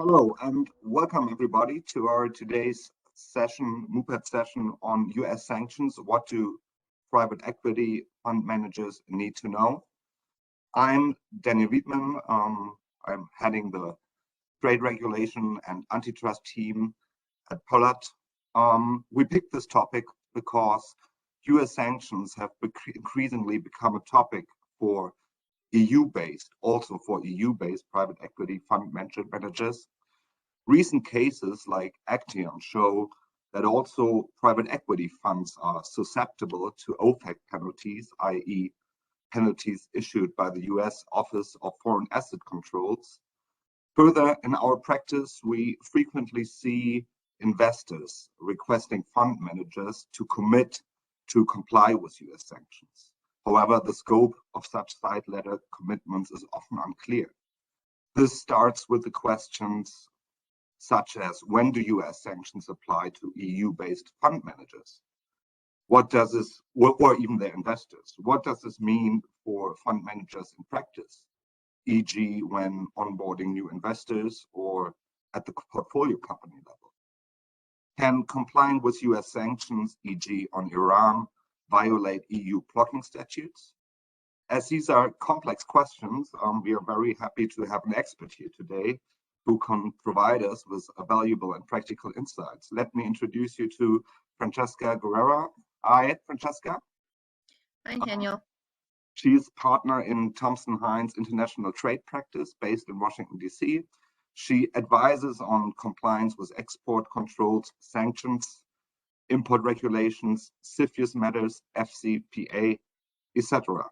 Hello and welcome everybody to our today's session, MUPET session on US sanctions. What do private equity fund managers need to know? I'm Daniel Wiedmann. I'm heading the trade regulation and antitrust team at POELLATH. We picked this topic because US sanctions have increasingly become a topic for also for EU-based private equity fund managers. Recent cases like Action show that also private equity funds are susceptible to OFAC penalties, i.e. penalties issued by the US Office of Foreign Asset Controls. Further, in our practice, we frequently see investors requesting fund managers to commit to comply with US sanctions. However, the scope of such side letter commitments is often unclear. This starts with the questions such as, when do US sanctions apply to EU-based fund managers? What does this, or even their investors? What does this mean for fund managers in practice, e.g. when onboarding new investors or at the portfolio company level? Can complying with US sanctions, e.g. on Iran, violate EU blocking statutes? As these are complex questions, we are very happy to have an expert here today who can provide us with valuable and practical insights. Let me introduce you to Francesca Guerrero. Hi, Francesca. Hi, Daniel. She's partner in Thompson Hine's international trade practice based in Washington, D.C. She advises on compliance with export controls, sanctions, import regulations, CFIUS matters, FCPA, etc.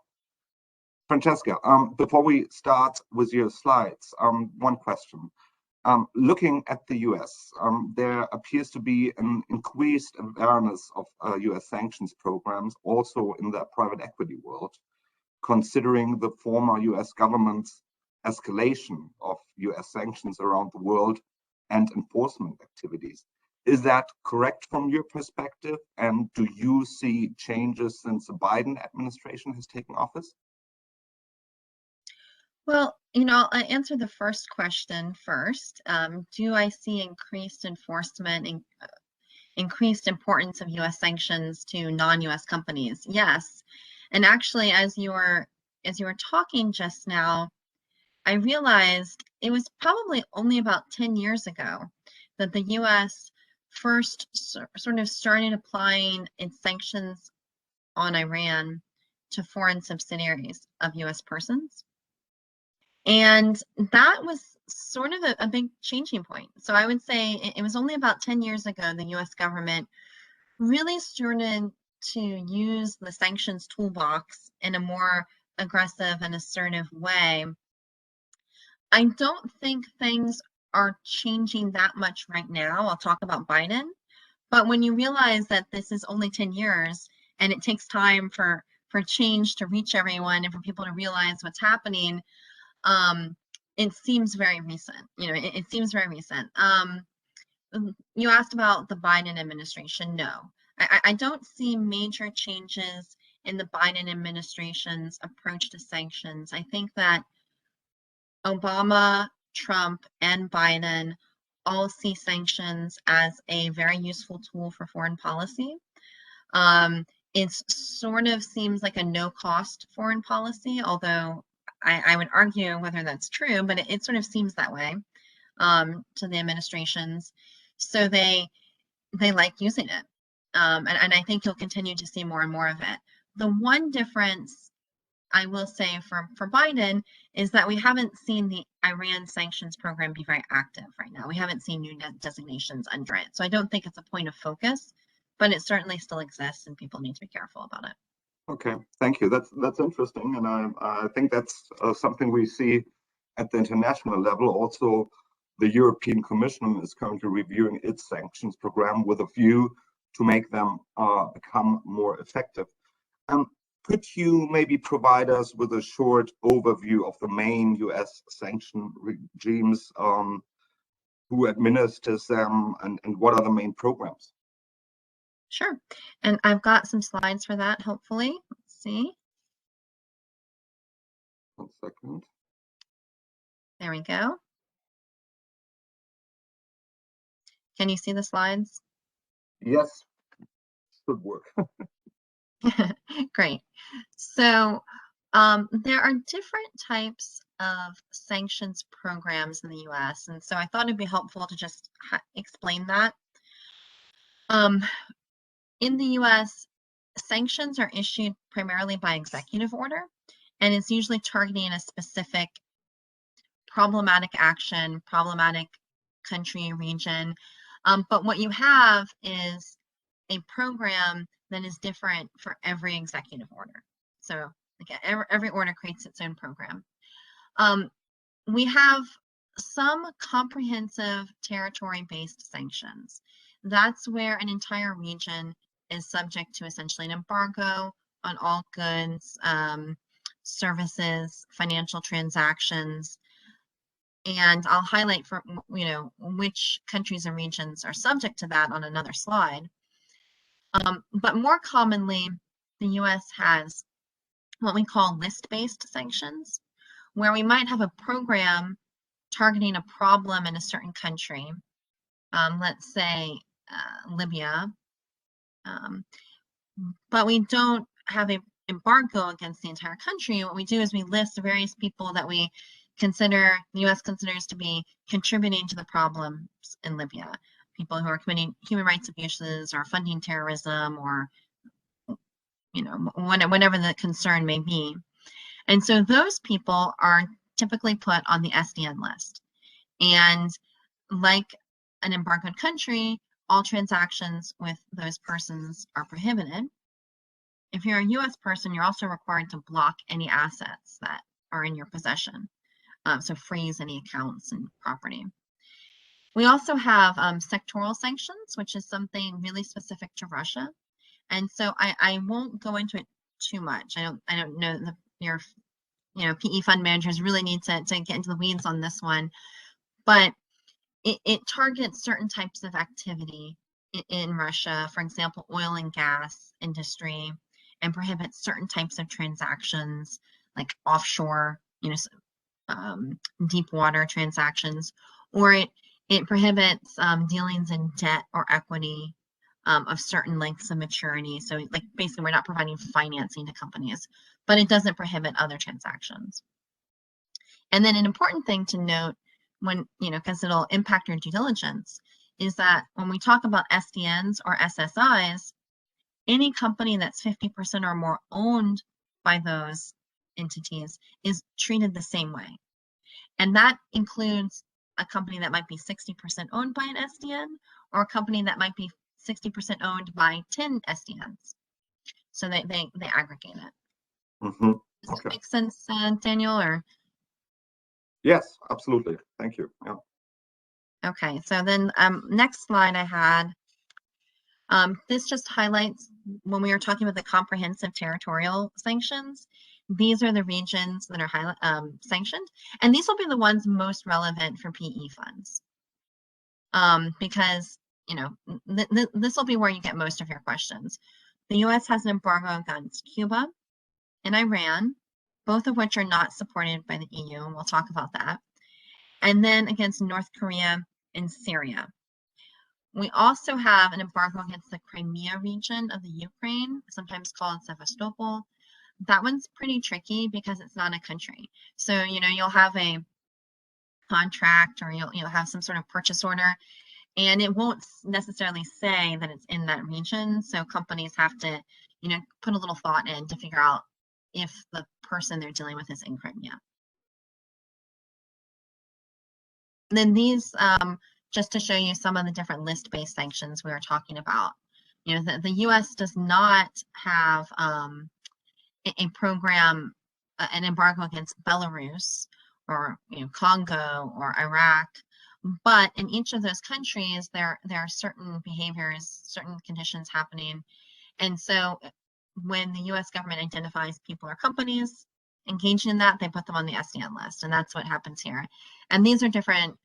Francesca, before we start with your slides, one question. Looking at the US, there appears to be an increased awareness of US sanctions programs also in the private equity world, considering the former US government's escalation of US sanctions around the world and enforcement activities. Is that correct from your perspective? And do you see changes since the Biden administration has taken office? Well, I'll answer the first question first. Do I see increased enforcement and increased importance of US sanctions to non-US companies? Yes. And actually, as you were talking just now, I realized it was probably only about 10 years ago that the US first sort of started applying its sanctions on Iran to foreign subsidiaries of US persons. And that was sort of a big changing point. So I would say it was only about 10 years ago the US government really started to use the sanctions toolbox in a more aggressive and assertive way. I don't think things are changing that much right now. I'll talk about Biden. But when you realize that this is only 10 years and it takes time for change to reach everyone and for people to realize what's happening, it seems very recent. It seems very recent. You asked about the Biden administration. No, I don't see major changes in the Biden administration's approach to sanctions. I think that Obama, Trump, and Biden all see sanctions as a very useful tool for foreign policy. It sort of seems like a no-cost foreign policy, although I would argue whether that's true, but it sort of seems that way to the administrations. So they like using it. And I think you'll continue to see more and more of it. The one difference I will say for Biden is that we haven't seen the Iran sanctions program be very active right now. We haven't seen new designations under it. So I don't think it's a point of focus, but it certainly still exists and people need to be careful about it. Okay, thank you. That's interesting, and I think that's something we see at the international level. Also, the European Commission is currently reviewing its sanctions program with a view to make them become more effective. Could you maybe provide us with a short overview of the main US sanction regimes, who administers them, and what are the main programs? Sure. And I've got some slides for that, hopefully. Let's see. 1 second. There we go. Can you see the slides? Yes, should work. Great. So there are different types of sanctions programs in the US, and so I thought it'd be helpful to just explain that. In the US, sanctions are issued primarily by executive order, and it's usually targeting a specific problematic action, problematic country, region. But what you have is a program that is different for every executive order. So again, every order creates its own program. We have some comprehensive territory-based sanctions. That's where an entire region is subject to essentially an embargo on all goods, services, financial transactions. And I'll highlight for which countries and regions are subject to that on another slide. But more commonly, the US has what we call list-based sanctions, where we might have a program targeting a problem in a certain country, let's say Libya, but we don't have an embargo against the entire country. What we do is we list various people that we consider, the US considers to be contributing to the problems in Libya, people who are committing human rights abuses or funding terrorism or whatever the concern may be. And so those people are typically put on the SDN list. And like an embargoed country, all transactions with those persons are prohibited. If you're a US person, you're also required to block any assets that are in your possession. So freeze any accounts and property. We also have sectoral sanctions, which is something really specific to Russia. And so I won't go into it too much. I don't know that your PE fund managers really need to get into the weeds on this one, but it targets certain types of activity in Russia, for example, oil and gas industry, and prohibits certain types of transactions like offshore, deep water transactions, or it prohibits dealings in debt or equity of certain lengths of maturity. So like basically we're not providing financing to companies, but it doesn't prohibit other transactions. And then an important thing to note when, because it'll impact your due diligence, is that when we talk about SDNs or SSIs, any company that's 50% or more owned by those entities is treated the same way. And that includes a company that might be 60% owned by an SDN or a company that might be 60% owned by 10 SDNs. So they aggregate it. Mm-hmm. Does that make sense, Daniel? Or yes, absolutely. Thank you. Yeah. Okay, so then next slide I had, this just highlights when we were talking about the comprehensive territorial sanctions, these are the regions that are sanctioned, and these will be the ones most relevant for PE funds. Because, this will be where you get most of your questions. The US has an embargo against Cuba and Iran, both of which are not supported by the EU, and we'll talk about that. And then against North Korea and Syria. We also have an embargo against the Crimea region of the Ukraine, sometimes called Sevastopol. That one's pretty tricky because it's not a country. So, you'll have a contract or you'll have some sort of purchase order, and it won't necessarily say that it's in that region. So companies have to, put a little thought in to figure out if the person they're dealing with is in Crimea. And then these, just to show you some of the different list-based sanctions we are talking about. The US does not have a program, an embargo against Belarus or Congo or Iraq, but in each of those countries there are certain behaviors, certain conditions happening, and so when the US government identifies people or companies engaged in that, they put them on the SDN list, and that's what happens here. And these are different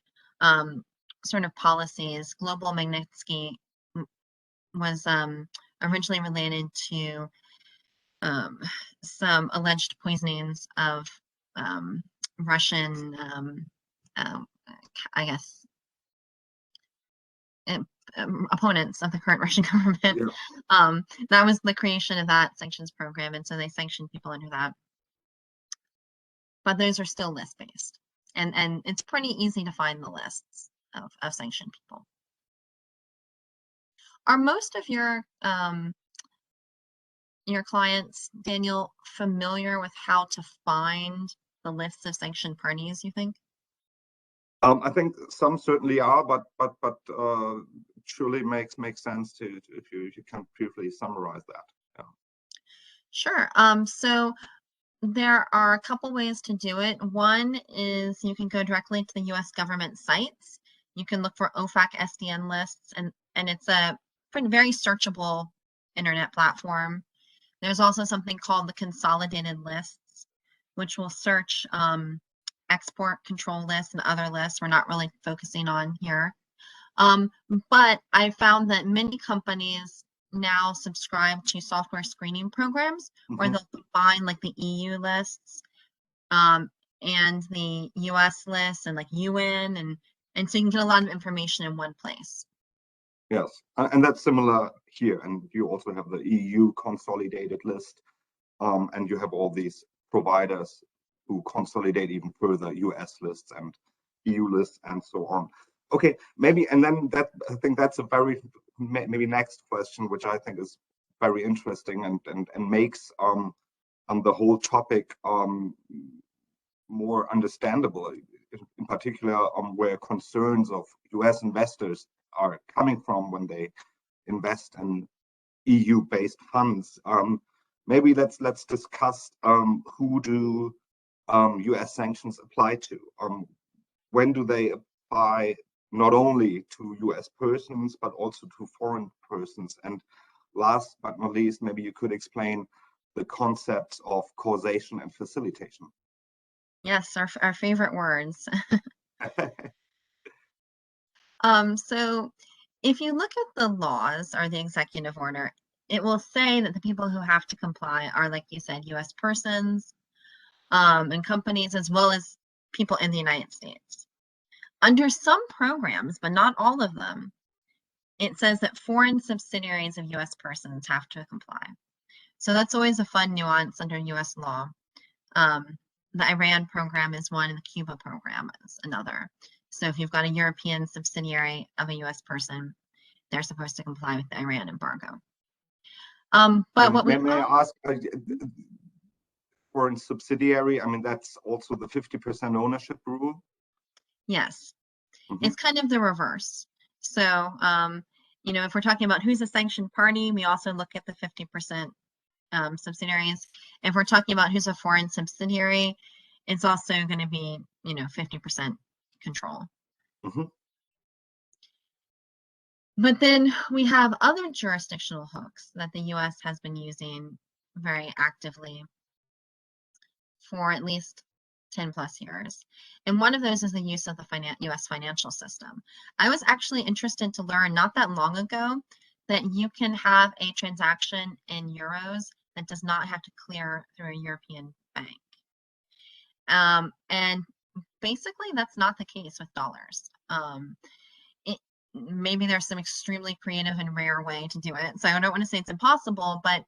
sort of policies. Global Magnitsky was originally related to some alleged poisonings of Russian, I guess, opponents of the current Russian government. Yeah. That was the creation of that sanctions program, and so they sanctioned people under that. But those are still list-based, and it's pretty easy to find the lists of sanctioned people. Are most of your clients, Daniel, familiar with how to find the lists of sanctioned parties, you think? I think some certainly are, but surely makes sense to if you can briefly summarize that. Yeah. Sure. So there are a couple ways to do it. One is you can go directly to the U.S. government sites. You can look for OFAC SDN lists, and it's a very searchable internet platform. There's also something called the consolidated lists, which will search export control lists and other lists we're not really focusing on here. But I found that many companies now subscribe to software screening programs where they'll combine like the EU lists and the US lists and like UN, and so you can get a lot of information in one place. Yes, and that's similar here. And you also have the EU consolidated list, and you have all these providers who consolidate even further US lists and EU lists and so on. Okay, maybe, and then that I think that's a very maybe next question, which I think is very interesting and makes the whole topic more understandable, in particular where concerns of US investors are coming from when they invest in EU-based funds. Maybe let's discuss who do US sanctions apply to? When do they apply not only to US persons, but also to foreign persons? And last but not least, maybe you could explain the concepts of causation and facilitation. Yes, our favorite words. So if you look at the laws or the executive order, it will say that the people who have to comply are, like you said, US persons and companies, as well as people in the United States. Under some programs, but not all of them, it says that foreign subsidiaries of US persons have to comply. So that's always a fun nuance under US law. The Iran program is one, and the Cuba program is another. So if you've got a European subsidiary of a US person, they're supposed to comply with the Iran embargo. But what may I ask, foreign subsidiary, I mean, that's also the 50% ownership rule? Yes. It's kind of the reverse. So, you know, if we're talking about who's a sanctioned party, we also look at the 50% subsidiaries. If we're talking about who's a foreign subsidiary, it's also going to be, you know, 50% control. But then we have other jurisdictional hooks that the US has been using very actively for at least 10 plus years. And one of those is the use of the US financial system. I was actually interested to learn not that long ago that you can have a transaction in euros that does not have to clear through a European bank. And basically that's not the case with dollars. Maybe there's some extremely creative and rare way to do it. So I don't want to say it's impossible, but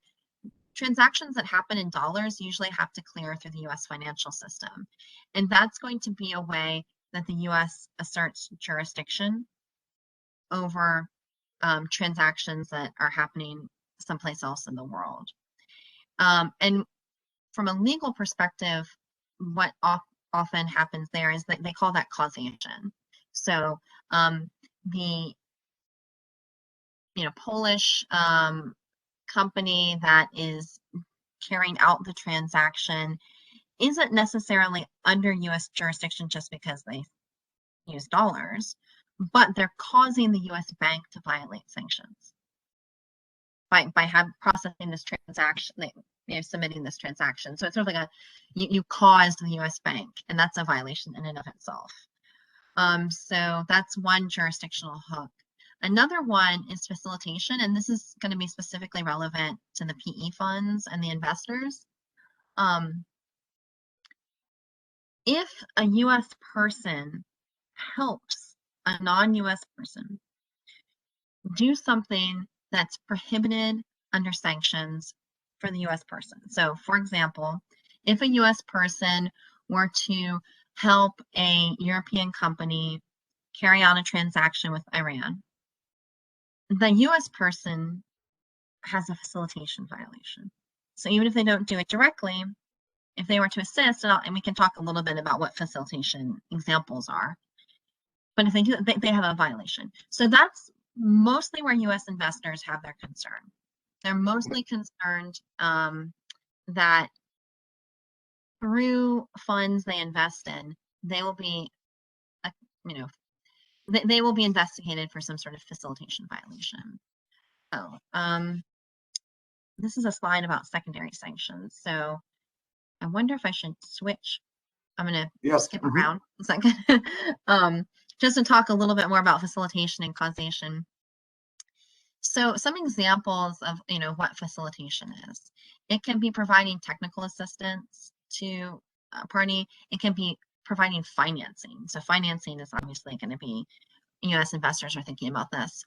transactions that happen in dollars usually have to clear through the US financial system. And that's going to be a way that the US asserts jurisdiction over transactions that are happening someplace else in the world. And from a legal perspective, what often happens there is that they call that causation. So the Polish company that is carrying out the transaction isn't necessarily under US jurisdiction just because they use dollars, but they're causing the US bank to violate sanctions by processing this transaction, submitting this transaction. So it's sort of like you caused the US bank, and that's a violation in and of itself. So that's one jurisdictional hook. Another one is facilitation, and this is going to be specifically relevant to the PE funds and the investors. If a US person helps a non-US person do something that's prohibited under sanctions for the US person. So, for example, if a US person were to help a European company carry out a transaction with Iran, the US person has a facilitation violation. So even if they don't do it directly, if they were to assist, and we can talk a little bit about what facilitation examples are, but if they do, they have a violation. So that's mostly where US investors have their concern. They're mostly concerned that through funds they invest in, they will be, you know, they will be investigated for some sort of facilitation violation. Oh, this is a slide about secondary sanctions. So I wonder if I should switch. I'm going to skip around a second, just to talk a little bit more about facilitation and causation. So some examples of, what facilitation is. It can be providing technical assistance to a party. It can be providing financing. So financing is obviously going to be, US investors are thinking about this,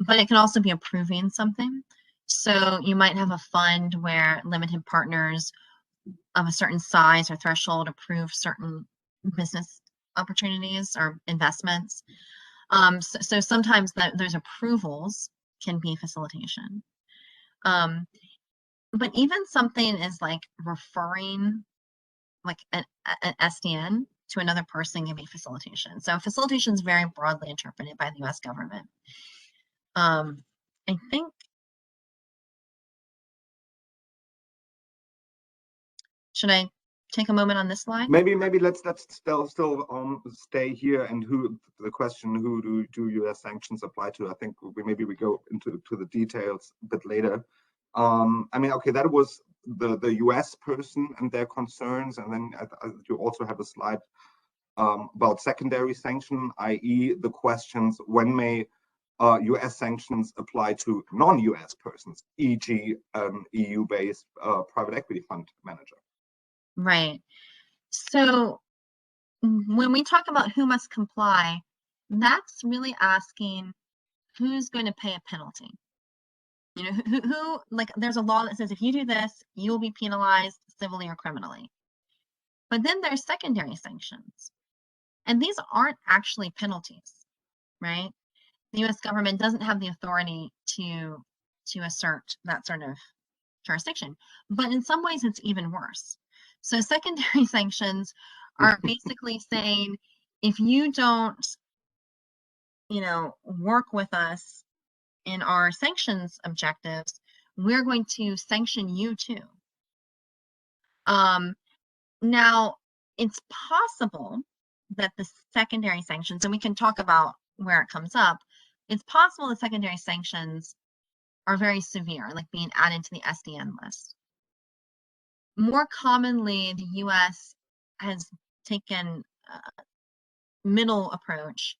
but it can also be approving something. So you might have a fund where limited partners of a certain size or threshold approve certain business opportunities or investments. So sometimes those approvals can be facilitation. But even something is like referring like an SDN to another person can be facilitation. So facilitation is very broadly interpreted by the US government. I think, should I take a moment on this slide? Maybe let's still stay here, and the question, who do US sanctions apply to? I think maybe we go into the details a bit later. I mean, okay, that was the US person and their concerns, and then you also have a slide about secondary sanction, i.e. the questions, when may US sanctions apply to non-US persons, e.g. EU-based private equity fund manager? Right. So when we talk about who must comply, that's really asking who's going to pay a penalty. Who like, there's a law that says if you do this, you'll be penalized civilly or criminally. But then there's secondary sanctions, and these aren't actually penalties, right? The US government doesn't have the authority to assert that sort of jurisdiction, but in some ways it's even worse. So secondary sanctions are basically saying, if you don't, work with us in our sanctions objectives, we're going to sanction you too. Now, it's possible that the secondary sanctions, and we can talk about where it comes up, it's possible the secondary sanctions are very severe, like being added to the SDN list. More commonly, the US has taken a middle approach.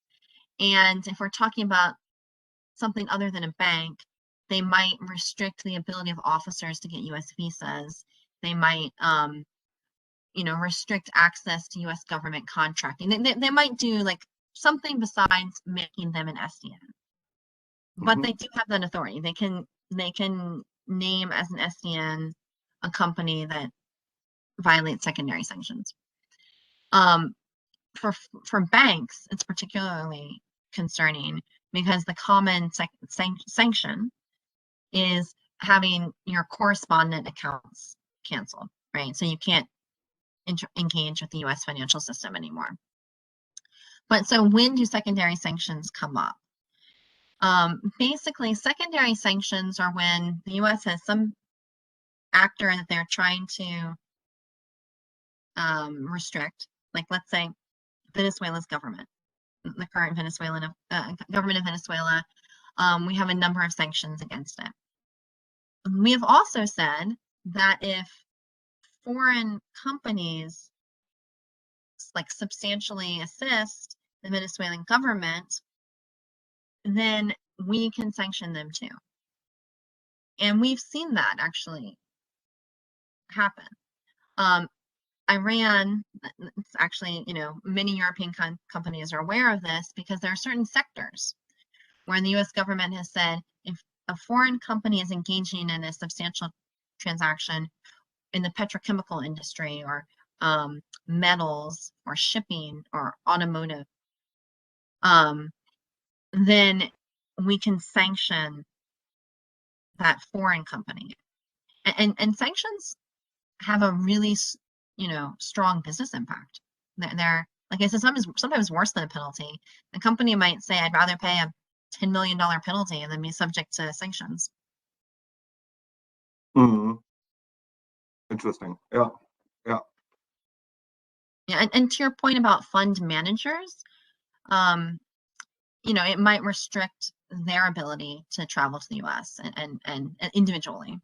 And if we're talking about something other than a bank, they might restrict the ability of officers to get US visas. They might, restrict access to US government contracting. They might do like something besides making them an SDN. But they do have that authority. They can name as an SDN a company that violates secondary sanctions. For banks, it's particularly concerning because the common sanction is having your correspondent accounts canceled, right? So you can't engage with the US financial system anymore. But so when do secondary sanctions come up? Basically, secondary sanctions are when the US has some actor that they're trying to restrict, like let's say Venezuela's government, the current Venezuelan government of Venezuela. We have a number of sanctions against it. We have also said that if foreign companies like substantially assist the Venezuelan government, then we can sanction them too. And we've seen that actually happen. Iran, it's actually, many European companies are aware of this because there are certain sectors where the US government has said if a foreign company is engaging in a substantial transaction in the petrochemical industry or metals or shipping or automotive, then we can sanction that foreign company. And sanctions have a really, strong business impact. They're like I said, sometimes worse than a penalty. The company might say, "I'd rather pay a $10 million penalty than be subject to sanctions." Mm-hmm. Interesting. Yeah. Yeah. Yeah, and to your point about fund managers, it might restrict their ability to travel to the US and individually.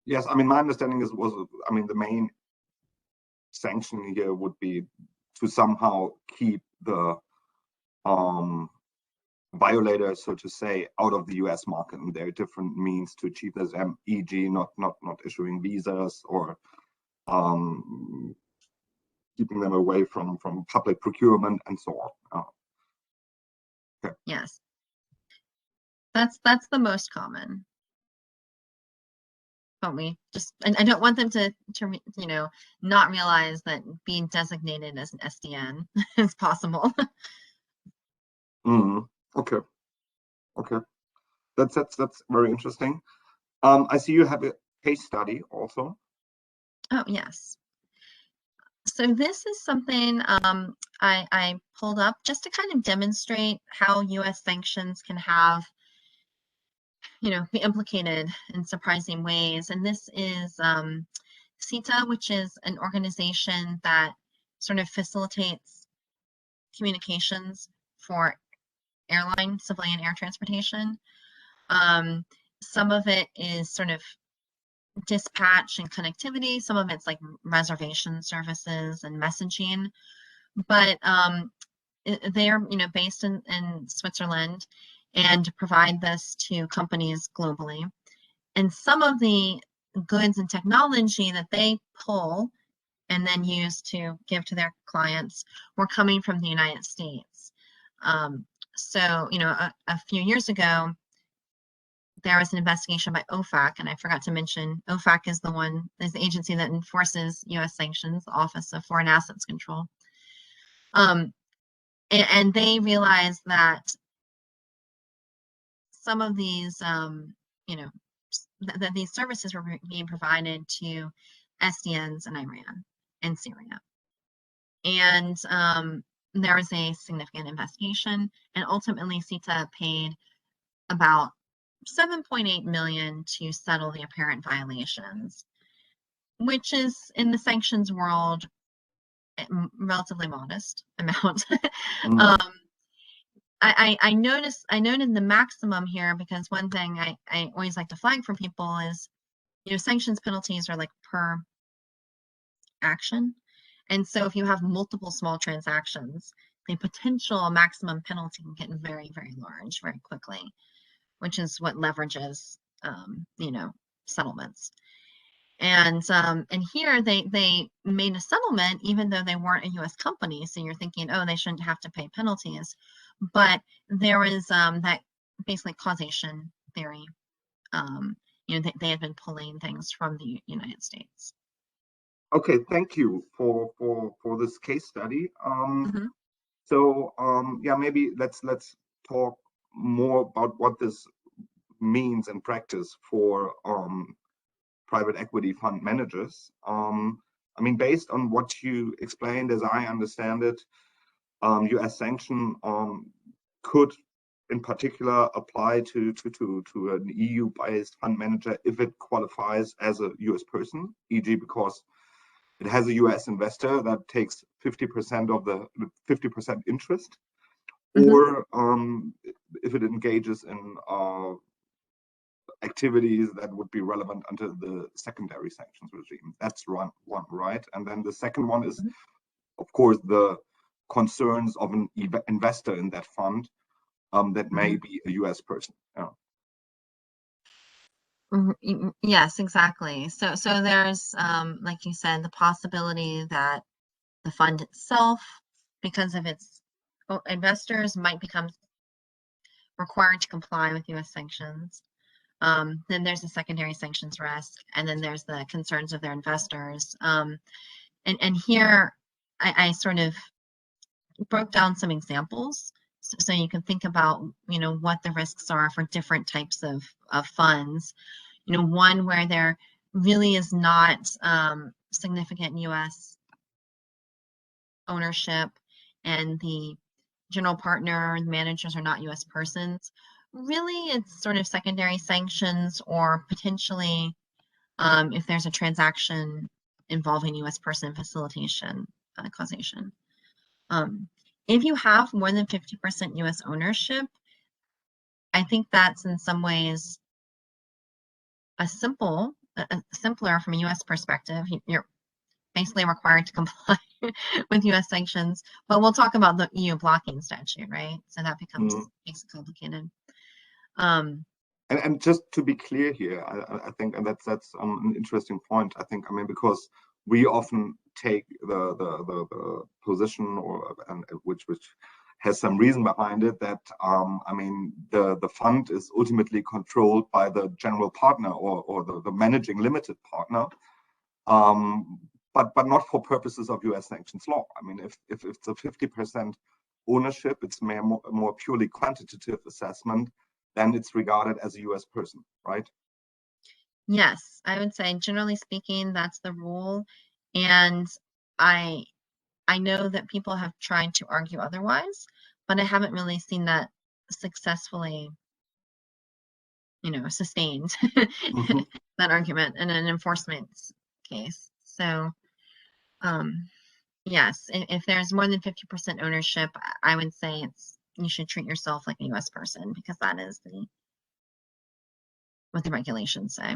Yes, I mean, my understanding the main sanction here would be to somehow keep the violator, so to say, out of the US market. And there are different means to achieve this, e.g. not issuing visas or keeping them away from public procurement and so on. Okay. Yes. That's the most common. But I don't want them to not realize that being designated as an SDN is possible. Okay. Okay. That's very interesting. I see you have a case study also. Oh, yes. So this is something I pulled up just to kind of demonstrate how US sanctions can have, be implicated in surprising ways. And this is CETA, which is an organization that sort of facilitates communications for civilian air transportation. Some of it is sort of dispatch and connectivity. Some of it's like reservation services and messaging. But they're based in Switzerland and provide this to companies globally. And some of the goods and technology that they pull and then use to give to their clients were coming from the United States. So, a few years ago, there was an investigation by OFAC, and I forgot to mention, OFAC is the agency that enforces U.S. sanctions, the Office of Foreign Assets Control. And they realized that some of these, that these services were being provided to SDNs in Iran and Syria. And there was a significant investigation, and ultimately CETA paid about $7.8 million to settle the apparent violations, which is in the sanctions world relatively modest amount. I noted the maximum here because one thing I always like to flag for people is, sanctions penalties are like per action. And so if you have multiple small transactions, the potential maximum penalty can get very, very large very quickly, which is what leverages, settlements. And here they made a settlement even though they weren't a U.S. company. So you're thinking, oh, they shouldn't have to pay penalties. But there was that basically causation theory. They had been pulling things from the United States. Okay, thank you for this case study. So yeah, maybe let's talk more about what this means in practice for private equity fund managers. I mean, based on what you explained, as I understand it, U.S. sanction could, in particular, apply to an EU-based fund manager if it qualifies as a U.S. person, e.g., because it has a U.S. investor that takes 50% of the 50% interest, or if it engages in activities that would be relevant under the secondary sanctions regime. That's one, right? And then the second one is, of course, the concerns of an investor in that fund that may be a U.S. person. Yes, exactly. So there's, like you said, the possibility that the fund itself, because of its investors, might become required to comply with U.S. sanctions. Then there's the secondary sanctions risk, and then there's the concerns of their investors. And here I sort of broke down some examples so you can think about, what the risks are for different types of funds. One where there really is not significant U.S. ownership and the general partner and managers are not U.S. persons. Really, it's sort of secondary sanctions, or potentially if there's a transaction involving U.S. person facilitation causation. If you have more than 50% U.S. ownership, I think that's in some ways simpler from a U.S. perspective. You're basically required to comply with U.S. sanctions, but we'll talk about the EU blocking statute, right? So that makes it complicated. And just to be clear here, I think, and that's an interesting point. I think, because we often take the position, which has some reason behind it, that the fund is ultimately controlled by the general partner or the managing limited partner, but not for purposes of U.S. sanctions law. If it's a 50% ownership, it's more purely quantitative assessment, then it's regarded as a U.S. person, right? Yes, I would say generally speaking, that's the rule. And I know that people have tried to argue otherwise, but I haven't really seen that successfully, sustained that argument in an enforcement case. So, yes, if there's more than 50% ownership, I would say you should treat yourself like a U.S. person, because that is what the regulations say.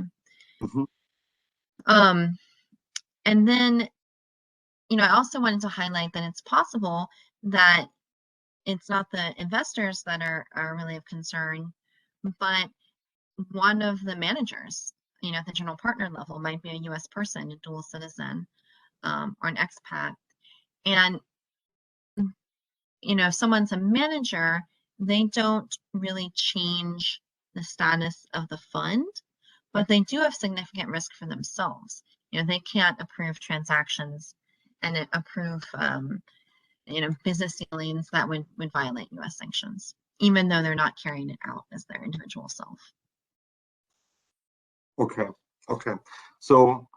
And then, I also wanted to highlight that it's possible that it's not the investors that are really of concern, but one of the managers, at the general partner level might be a U.S. person, a dual citizen, or an expat. And, if someone's a manager, they don't really change the status of the fund, but they do have significant risk for themselves. They can't approve transactions and approve, business dealings that would violate U.S. sanctions, even though they're not carrying it out as their individual self. Okay. So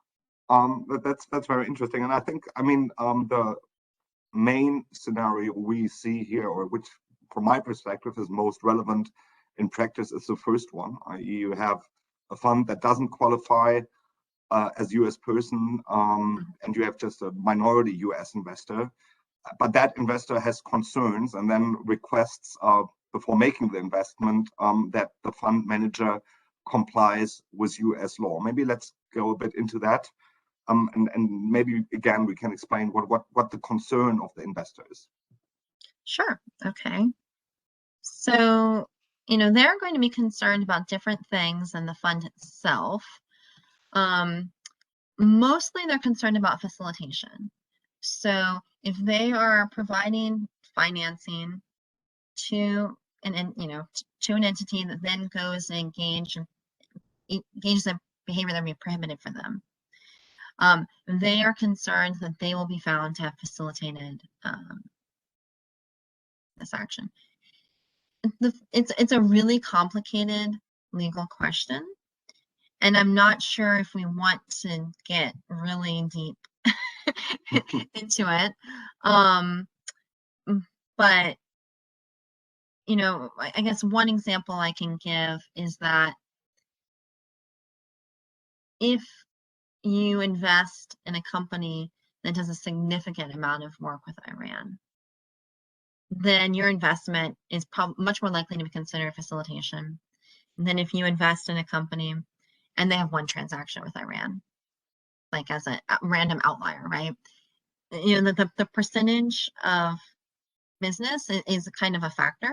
that's very interesting, and I think the main scenario we see here, or which from my perspective is most relevant in practice, is the first one. You have a fund that doesn't qualify as U.S. person, and you have just a minority U.S. investor, but that investor has concerns and then requests before making the investment that the fund manager complies with U.S. law. Maybe let's go a bit into that, and maybe again we can explain what the concern of the investor is. Sure. Okay. So, they're going to be concerned about different things than the fund itself. Mostly they're concerned about facilitation. So if they are providing financing to an entity that then goes and engages in behavior that would be prohibited for them, they are concerned that they will be found to have facilitated this action. It's a really complicated legal question, and I'm not sure if we want to get really deep into it. But I guess one example I can give is that if you invest in a company that does a significant amount of work with Iran, then your investment is much more likely to be considered facilitation than if you invest in a company and they have one transaction with Iran, like as a random outlier, right? The percentage of business is kind of a factor,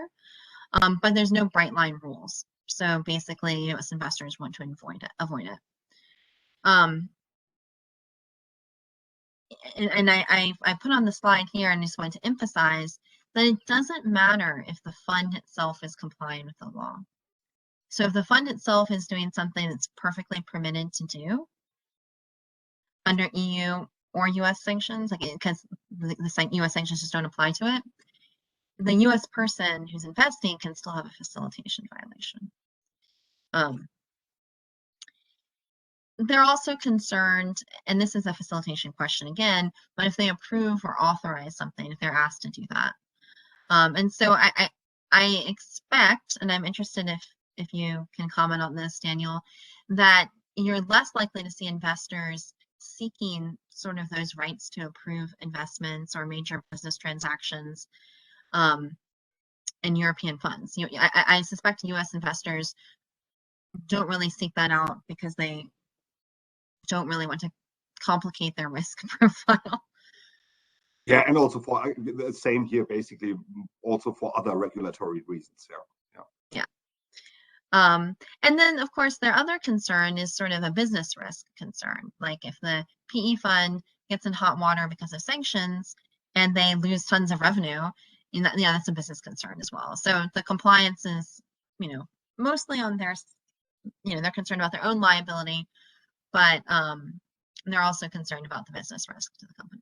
but there's no bright line rules. So basically, U.S. investors want to avoid it. And I put on the slide here, and just wanted to emphasize then it doesn't matter if the fund itself is complying with the law. So if the fund itself is doing something that's perfectly permitted to do under EU or US sanctions, like because the US sanctions just don't apply to it, the US person who's investing can still have a facilitation violation. They're also concerned, and this is a facilitation question again, but if they approve or authorize something, if they're asked to do that. And so I expect, and I'm interested if you can comment on this, Daniel, that you're less likely to see investors seeking sort of those rights to approve investments or major business transactions in European funds. I suspect US investors don't really seek that out because they don't really want to complicate their risk profile. Yeah, and also for the same here, basically, also for other regulatory reasons. Yeah. And then, of course, their other concern is sort of a business risk concern. Like if the PE fund gets in hot water because of sanctions and they lose tons of revenue, yeah, that's a business concern as well. So the compliance is, mostly on their, they're concerned about their own liability, but they're also concerned about the business risk to the company.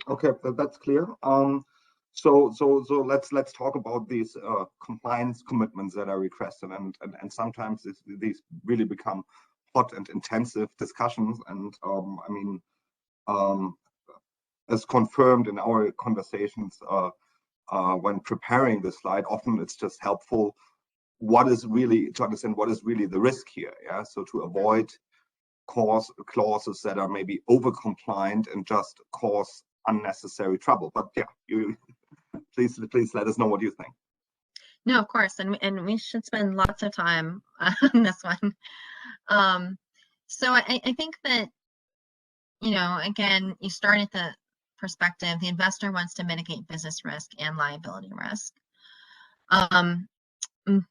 Okay, that's clear. So let's talk about these compliance commitments that are requested, and sometimes these really become hot and intensive discussions. And I mean, as confirmed in our conversations when preparing this slide, often it's just helpful to understand what is really the risk here. Yeah, so to avoid clauses that are maybe over compliant and just cause unnecessary trouble. But yeah, please let us know what you think. No, of course, and we should spend lots of time on this one. So I think that, again, you start at the perspective, the investor wants to mitigate business risk and liability risk.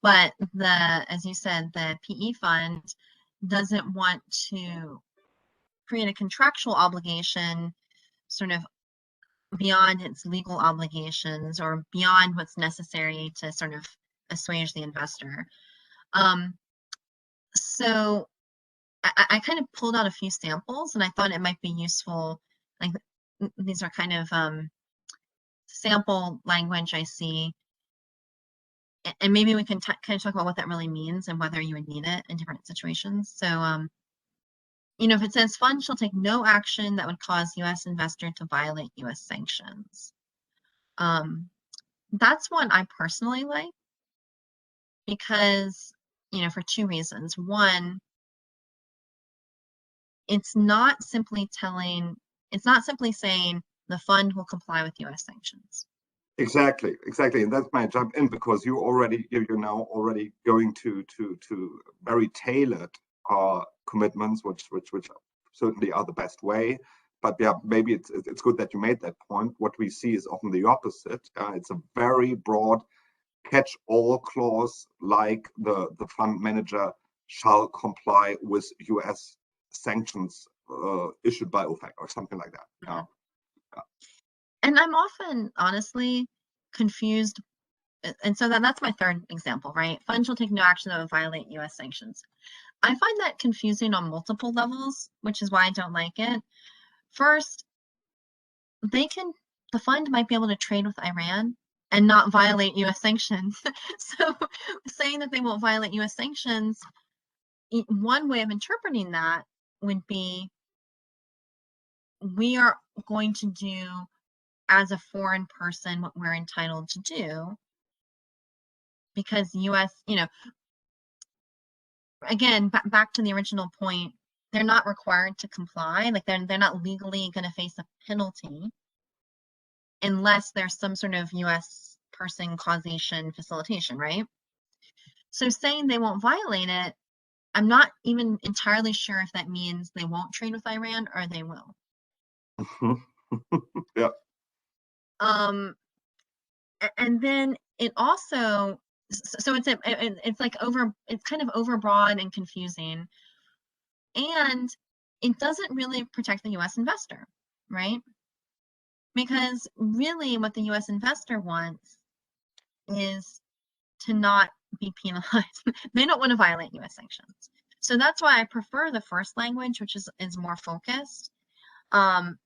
But as you said, the PE fund doesn't want to create a contractual obligation sort of beyond its legal obligations or beyond what's necessary to sort of assuage the investor. So I kind of pulled out a few samples, and I thought it might be useful. Like these are kind of sample language I see, and maybe we can kind of talk about what that really means and whether you would need it in different situations. So, if it says fund shall take no action that would cause U.S. investor to violate U.S. sanctions, that's one I personally like because, for two reasons. One, it's not simply saying the fund will comply with U.S. sanctions. Exactly, and that's my jump in because you're now already going to very tailored commitments, which certainly are the best way. But yeah, maybe it's good that you made that point. What we see is often the opposite. It's a very broad catch-all clause, like the fund manager shall comply with U.S. sanctions issued by OFAC or something like that. Yeah. And I'm often, honestly, confused. And so that's my third example, right? Funds shall take no action that would violate U.S. sanctions. I find that confusing on multiple levels, which is why I don't like it. First, the fund might be able to trade with Iran and not violate U.S. sanctions. So saying that they won't violate U.S. sanctions, one way of interpreting that would be we are going to do as a foreign person what we're entitled to do because U.S., again, back to the original point, they're not required to comply. Like they're not legally going to face a penalty unless there's some sort of U.S. person causation facilitation, right? So saying they won't violate it, I'm not even entirely sure if that means they won't trade with Iran or they will. Yeah. And then it also, so it's kind of overbroad and confusing, and it doesn't really protect the U.S. investor, right? because really what the US investor wants is to not be penalized. They don't want to violate US sanctions. So that's why I prefer the first language, which is more focused, and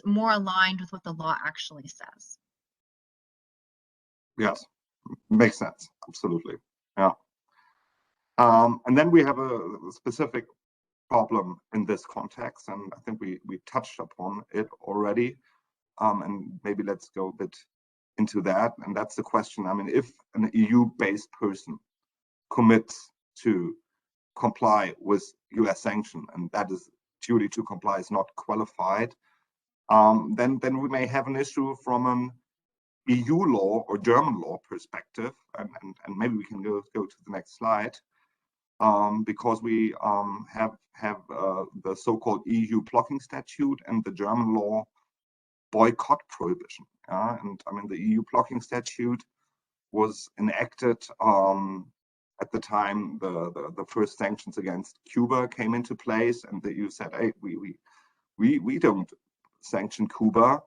more aligned with what the law actually says. Yes, makes sense. Absolutely. Yeah. And then we have a specific problem in this context, and I think we touched upon it already. And maybe let's go a bit into that. And that's the question. I mean, if an EU-based person commits to comply with US sanction, and that is duty to comply is not qualified, then we may have an issue from an EU law or German law perspective, and maybe we can go to the next slide, because we have the so-called EU Blocking Statute and the German law boycott prohibition. And I mean, the EU Blocking Statute was enacted at the time the first sanctions against Cuba came into place, and the EU said, hey, we don't sanction Cuba,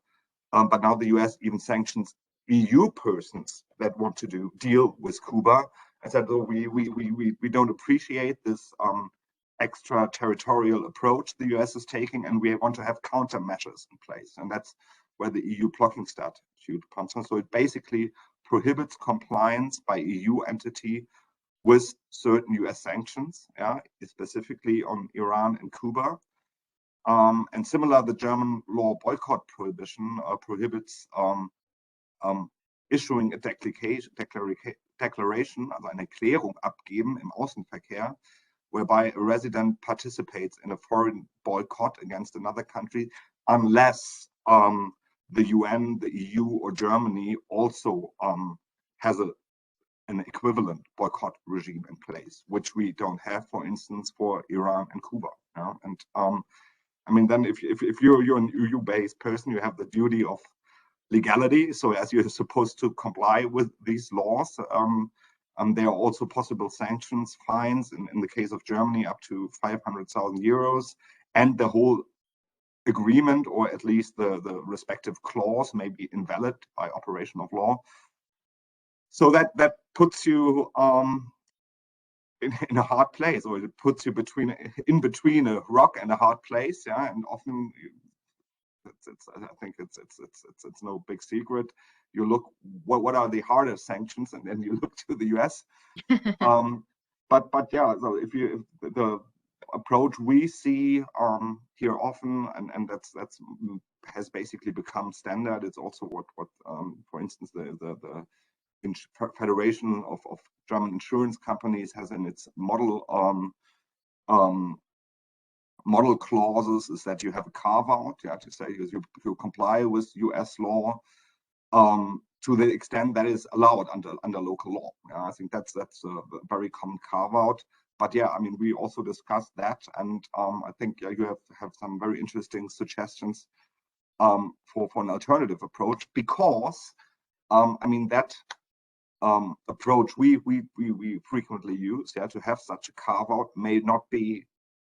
but now the US even sanctions EU persons that want to deal with Cuba. I said, oh, we don't appreciate this extraterritorial approach the US is taking, and we want to have countermeasures in place. And that's where the EU Blocking Statute comes from. So it basically prohibits compliance by EU entity with certain US sanctions, specifically on Iran and Cuba. And similar, the German law boycott prohibition prohibits issuing a declaration, also eine Erklärung abgeben im Außenverkehr, whereby a resident participates in a foreign boycott against another country, unless the UN, the EU, or Germany also has an equivalent boycott regime in place, which we don't have, for instance, for Iran and Cuba. And I mean, then if you're an EU-based person, you have the duty of legality. So as you're supposed to comply with these laws, there are also possible sanctions, fines, in the case of Germany, up to 500,000 euros, and the whole agreement, or at least the respective clause, may be invalid by operation of law. So that puts you in a hard place, or it puts you in between a rock and a hard place, and often I think it's no big secret. You look what are the hardest sanctions, and then you look to the US. But yeah, so if the approach we see here often, and that's has basically become standard. It's also what for instance the Federation of German insurance companies has in its model clauses, is that you have a carve out, to say you comply with US law to the extent that is allowed under local law. I think that's a very common carve out. But yeah, I mean, we also discussed that, and I think you have some very interesting suggestions for an alternative approach, because I mean that approach we frequently use, to have such a carve out may not be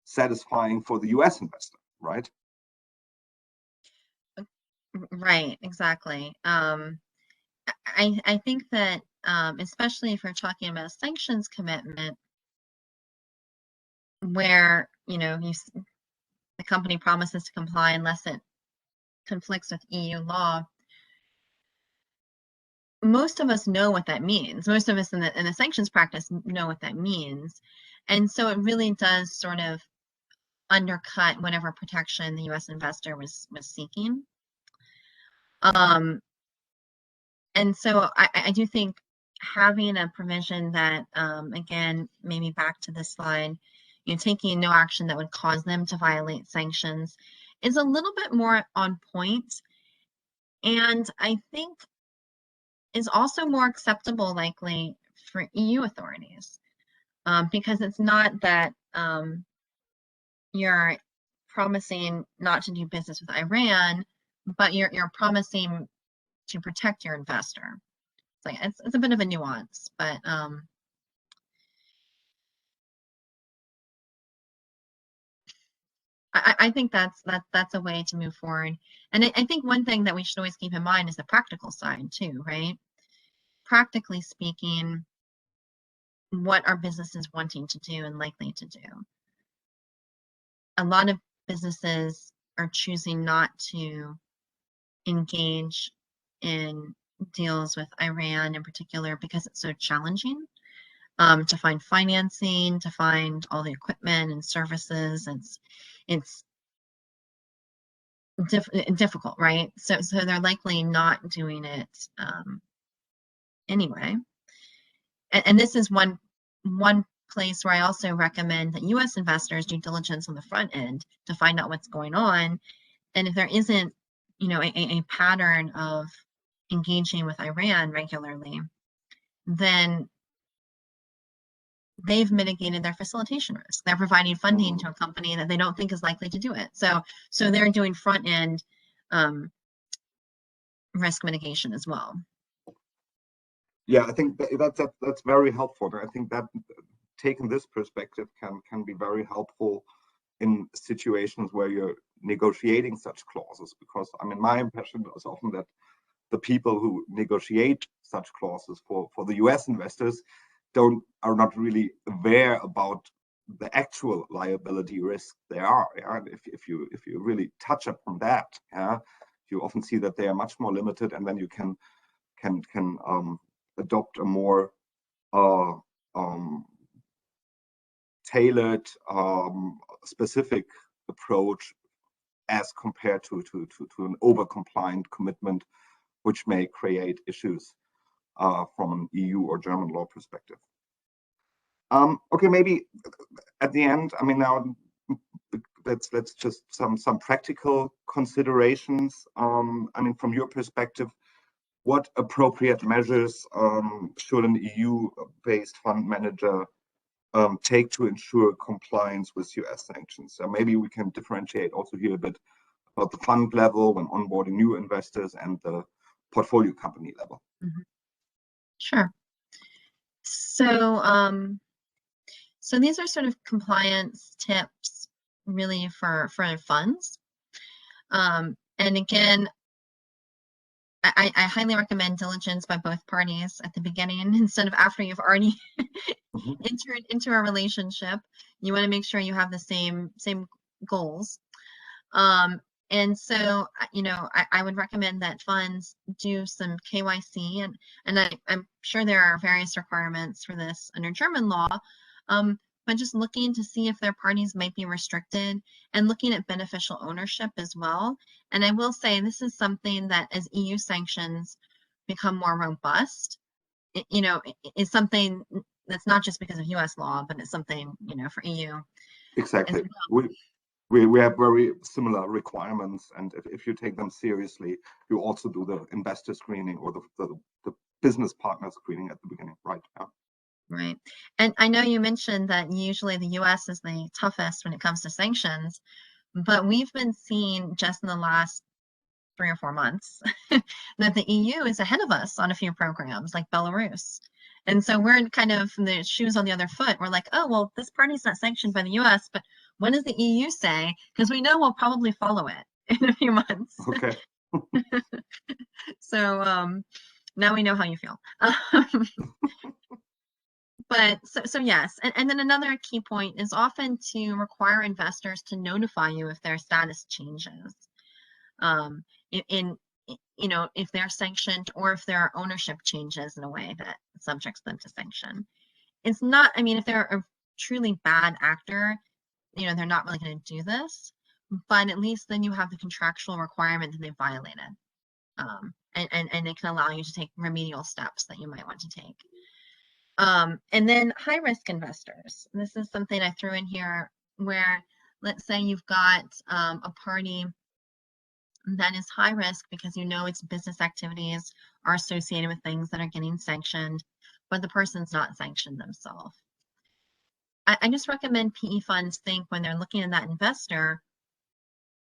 satisfying for the US investor, right? Right, exactly. I think that especially if you're talking about a sanctions commitment, where the company promises to comply unless it conflicts with EU law, most of us know what that means. Most of us in the sanctions practice know what that means, and so it really does sort of undercut whatever protection the US investor was seeking. And so I do think having a provision that, again, maybe back to this slide, taking no action that would cause them to violate sanctions is a little bit more on point, and I think is also more acceptable likely for EU authorities, because it's not that you're promising not to do business with Iran, but you're promising to protect your investor. It's a bit of a nuance, but I think that's a way to move forward. And I think one thing that we should always keep in mind is the practical side too, right? Practically speaking, what are businesses wanting to do and likely to do? A lot of businesses are choosing not to engage in deals with Iran in particular because it's so challenging to find financing, to find all the equipment and services. It's difficult, right? So they're likely not doing it anyway. And this is one place where I also recommend that U.S. investors do diligence on the front end to find out what's going on. And if there isn't, a pattern of engaging with Iran regularly, then they've mitigated their facilitation risk. They're providing funding to a company that they don't think is likely to do it. So they're doing front end risk mitigation as well. Yeah, I think that's very helpful. I think that taking this perspective can be very helpful in situations where you're negotiating such clauses, because I mean, my impression is often that the people who negotiate such clauses for the US investors are not really aware about the actual liability risk there are. Yeah? If you really touch upon that, yeah, you often see that they are much more limited, and then you can adopt a more tailored, specific approach as compared to an over-compliant commitment, which may create issues from an EU or German law perspective. Okay, maybe at the end, I mean, now let's just some practical considerations. I mean, from your perspective, what appropriate measures should an EU-based fund manager take to ensure compliance with US sanctions? So maybe we can differentiate also here a bit about the fund level when onboarding new investors and the portfolio company level. Mm-hmm. Sure. So these are sort of compliance tips really for funds. And again, I highly recommend diligence by both parties at the beginning instead of after you've already entered into a relationship. You want to make sure you have the same goals. And so, I would recommend that funds do some KYC, and I'm sure there are various requirements for this under German law, but just looking to see if their parties might be restricted and looking at beneficial ownership as well. And I will say this is something that as EU sanctions become more robust, is something that's not just because of US law, but it's something, for EU. Exactly. We have very similar requirements, and if you take them seriously, you also do the investor screening or the business partner screening at the beginning, right? Yeah. Right. And I know you mentioned that usually the US is the toughest when it comes to sanctions, but we've been seeing just in the last 3 or 4 months that the EU is ahead of us on a few programs like Belarus. And so we're in kind of the shoes on the other foot. We're like, oh, well, this party's not sanctioned by the US, but what does the EU say? Because we know we'll probably follow it in a few months. Okay. So now we know how you feel. But so yes, and then another key point is often to require investors to notify you if their status changes. If they're sanctioned or if their ownership changes in a way that subjects them to sanction. It's not, I mean, if they're a truly bad actor, they're not really going to do this, but at least then you have the contractual requirement that they violated. And it can allow you to take remedial steps that you might want to take. And then high risk investors. This is something I threw in here where, let's say you've got a party that is high risk because its business activities are associated with things that are getting sanctioned, but the person's not sanctioned themselves. I just recommend PE funds think when they're looking at that investor,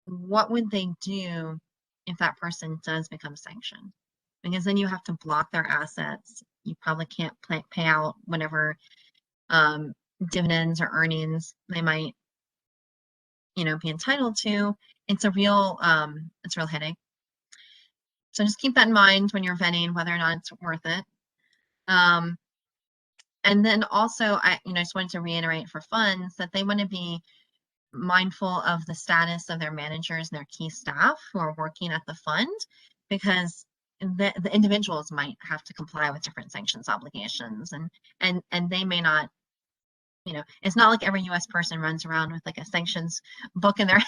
what would they do if that person does become sanctioned? Because then you have to block their assets. You probably can't pay out whatever dividends or earnings they might be entitled to, it's a real headache. So just keep that in mind when you're vetting whether or not it's worth it. And then also, I just wanted to reiterate for funds that they want to be mindful of the status of their managers and their key staff who are working at the fund, because the individuals might have to comply with different sanctions obligations, and they may not, it's not like every US person runs around with like a sanctions book in their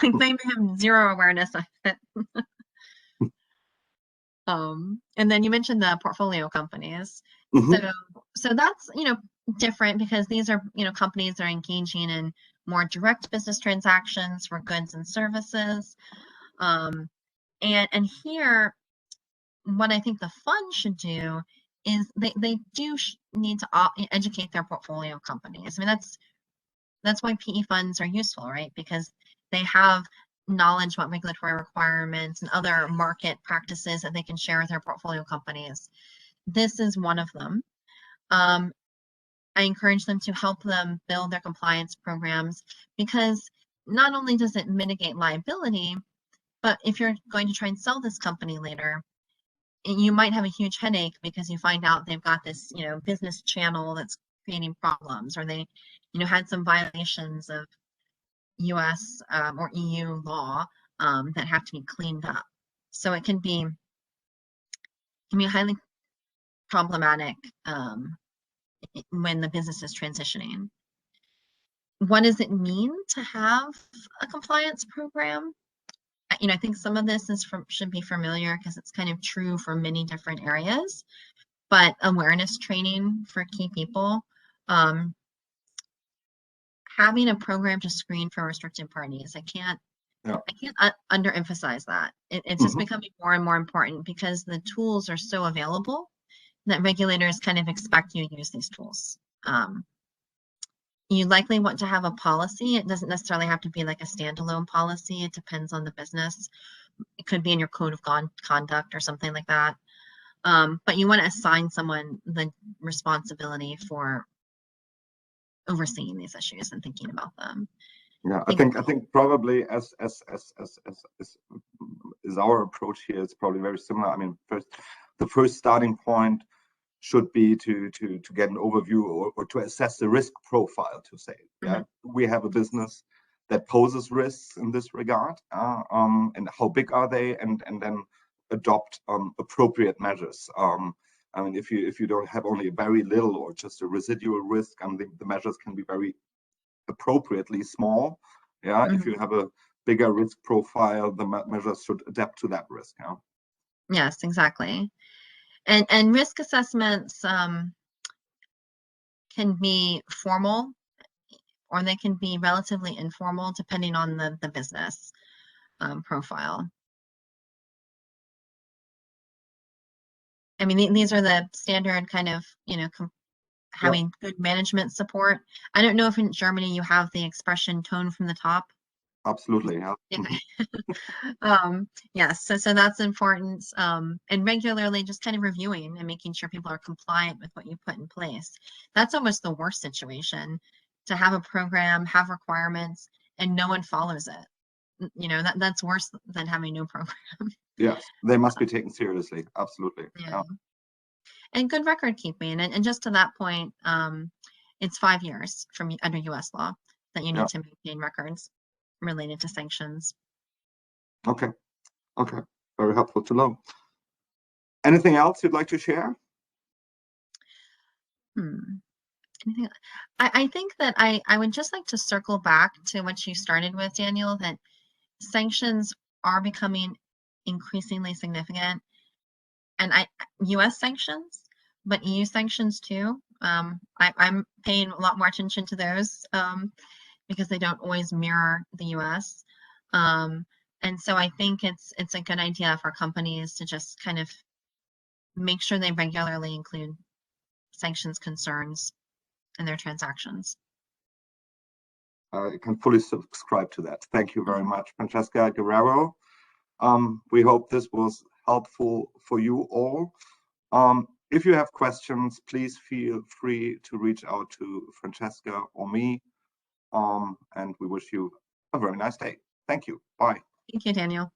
like they may have zero awareness of it. And then you mentioned the portfolio companies. So that's, different, because these are, companies that are engaging in more direct business transactions for goods and services. And here, what I think the fund should do is they do need to educate their portfolio companies. I mean, that's why PE funds are useful, right? Because they have knowledge about regulatory requirements and other market practices that they can share with their portfolio companies. This is one of them. I encourage them to help them build their compliance programs, because not only does it mitigate liability, but if you're going to try and sell this company later, you might have a huge headache because you find out they've got this, business channel that's creating problems, or they, had some violations of US or EU law that have to be cleaned up. So it can be highly problematic when the business is transitioning. What does it mean to have a compliance program? I think some of this should be familiar, because it's kind of true for many different areas, but awareness training for key people, having a program to screen for restricted parties. I can't underemphasize that. It's just becoming more and more important, because the tools are so available that regulators kind of expect you to use these tools. You likely want to have a policy. It doesn't necessarily have to be like a standalone policy. It depends on the business. It could be in your code of conduct or something like that. But you want to assign someone the responsibility for overseeing these issues and thinking about them. Yeah, I think probably as our approach here is probably very similar. I mean, the first starting point should be to get an overview or to assess the risk profile, to say, we have a business that poses risks in this regard, and how big are they, and then adopt appropriate measures. I mean, if you don't have only very little or just a residual risk, the measures can be very appropriately small. If you have a bigger risk profile, the measures should adapt to that risk. Yes, exactly. And risk assessments can be formal, or they can be relatively informal, depending on the business profile. I mean, these are the standard kind of, having good management support. I don't know if in Germany you have the expression tone from the top. Absolutely, yeah. Yes, so that's important. And regularly just kind of reviewing and making sure people are compliant with what you put in place. That's almost the worst situation, to have a program, have requirements, and no one follows it. That's worse than having no program. Yes, they must be taken seriously. Absolutely. Yeah. And good record keeping. And just to that point, it's 5 years from under US law that you need to maintain records related to sanctions. Okay. Very helpful to know. Anything else you'd like to share? I think that I would just like to circle back to what you started with, Daniel, that sanctions are becoming increasingly significant. And US sanctions, but EU sanctions too. I'm paying a lot more attention to those because they don't always mirror the US. And so I think it's a good idea for companies to just kind of make sure they regularly include sanctions concerns in their transactions. I can fully subscribe to that. Thank you very much, Francesca, Guerrero. We hope this was helpful for you all. If you have questions, please feel free to reach out to Francesca or me. And we wish you a very nice day. Thank you. Bye. Thank you, Daniel.